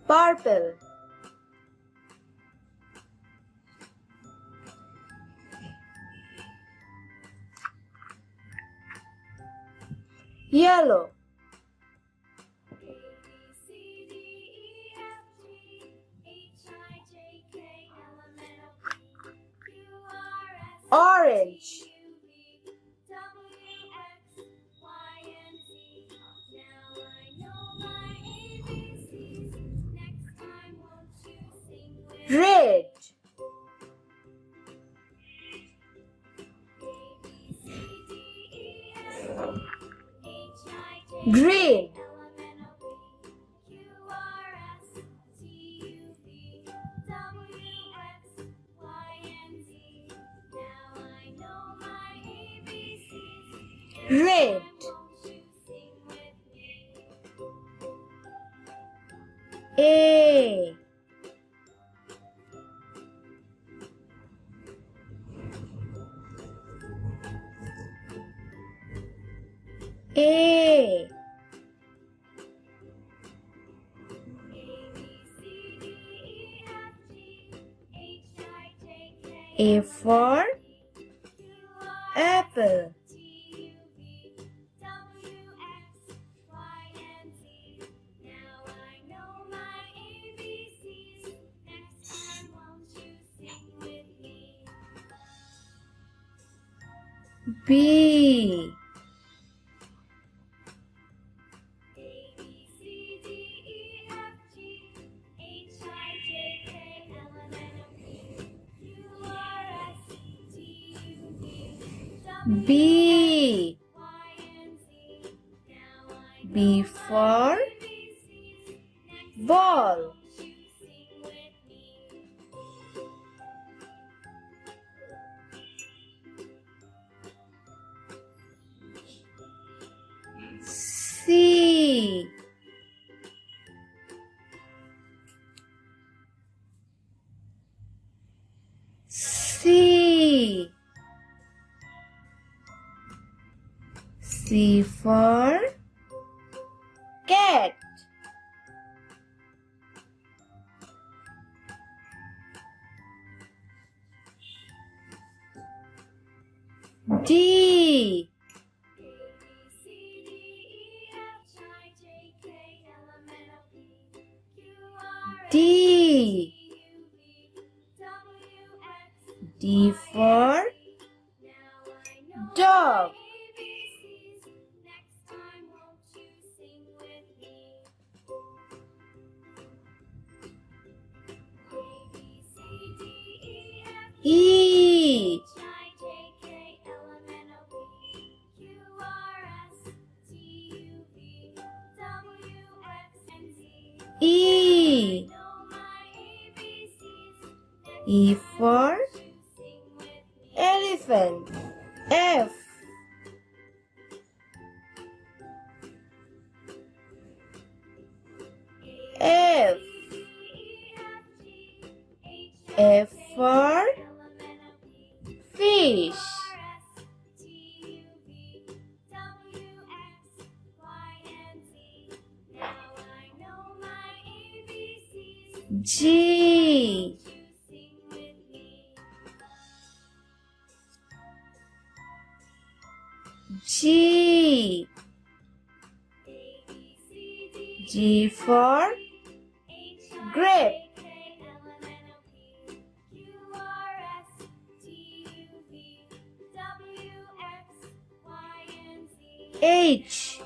purple, yellow, orange, red, green, red, A, A, A for apple, B, B, B for ball, C, C, C for cat, D, D, D for dog, E, E, E for elephant, F, F, F for fish, G, G, G for grape, H,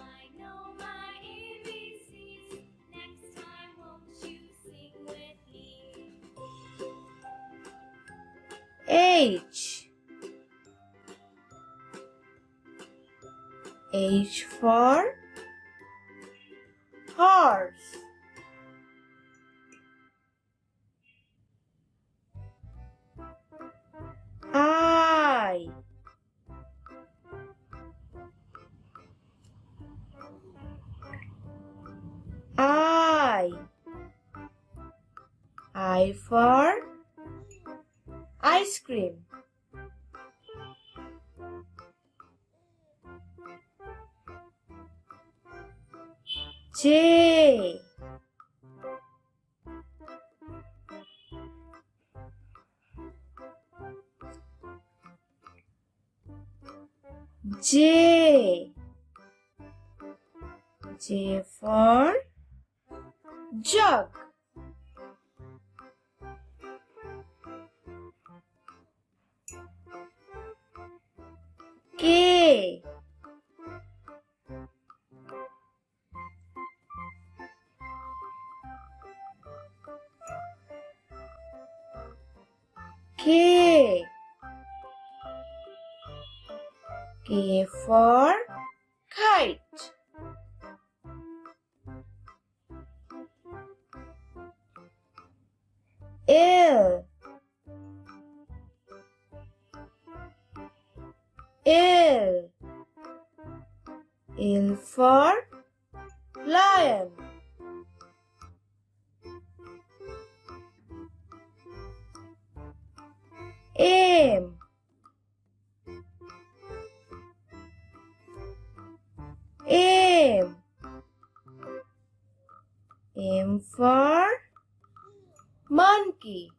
H, H for horse, I, I for ice cream, J, J. J for jug. K. K. K for kite. L. L. L for lion. M. M. M for monkey.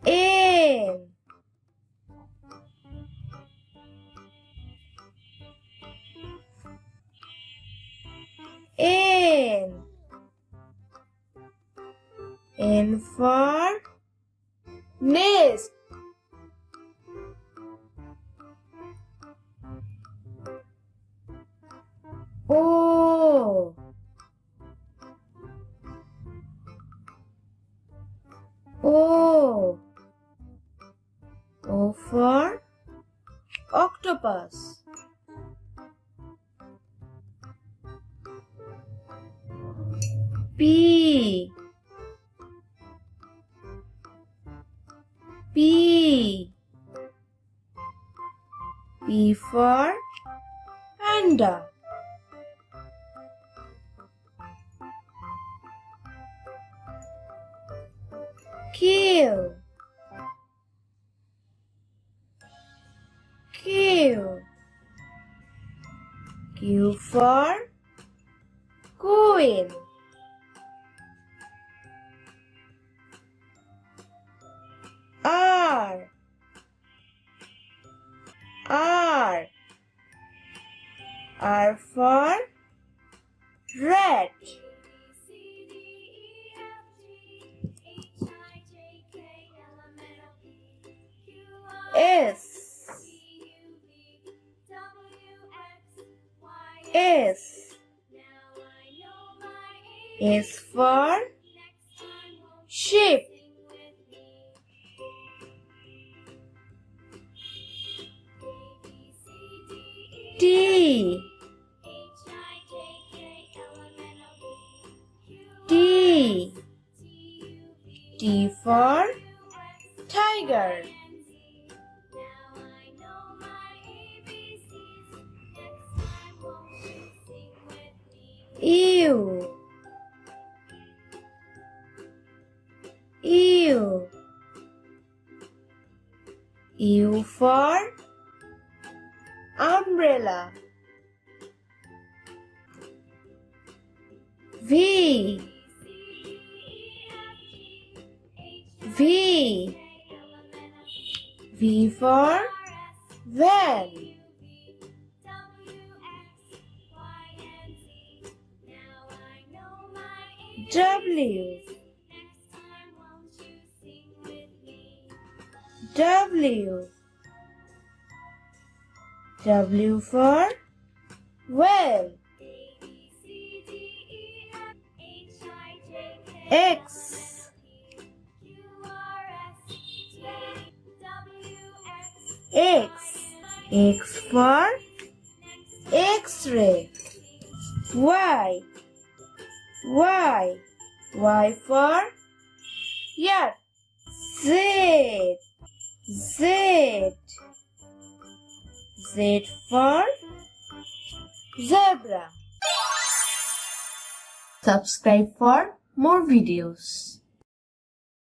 N. N. N for nest. O. O. O for octopus. P. P. P for panda. Q. Q. Q for queen. R. R. R for rat. S. S. S for sheep. T. T. T for tiger. U. U. U for umbrella. V. V. V for van. W. W. W for well. X. X. X for X-ray. Y. Y. Y for yacht. Z. Z. Z for zebra. Subscribe for more videos.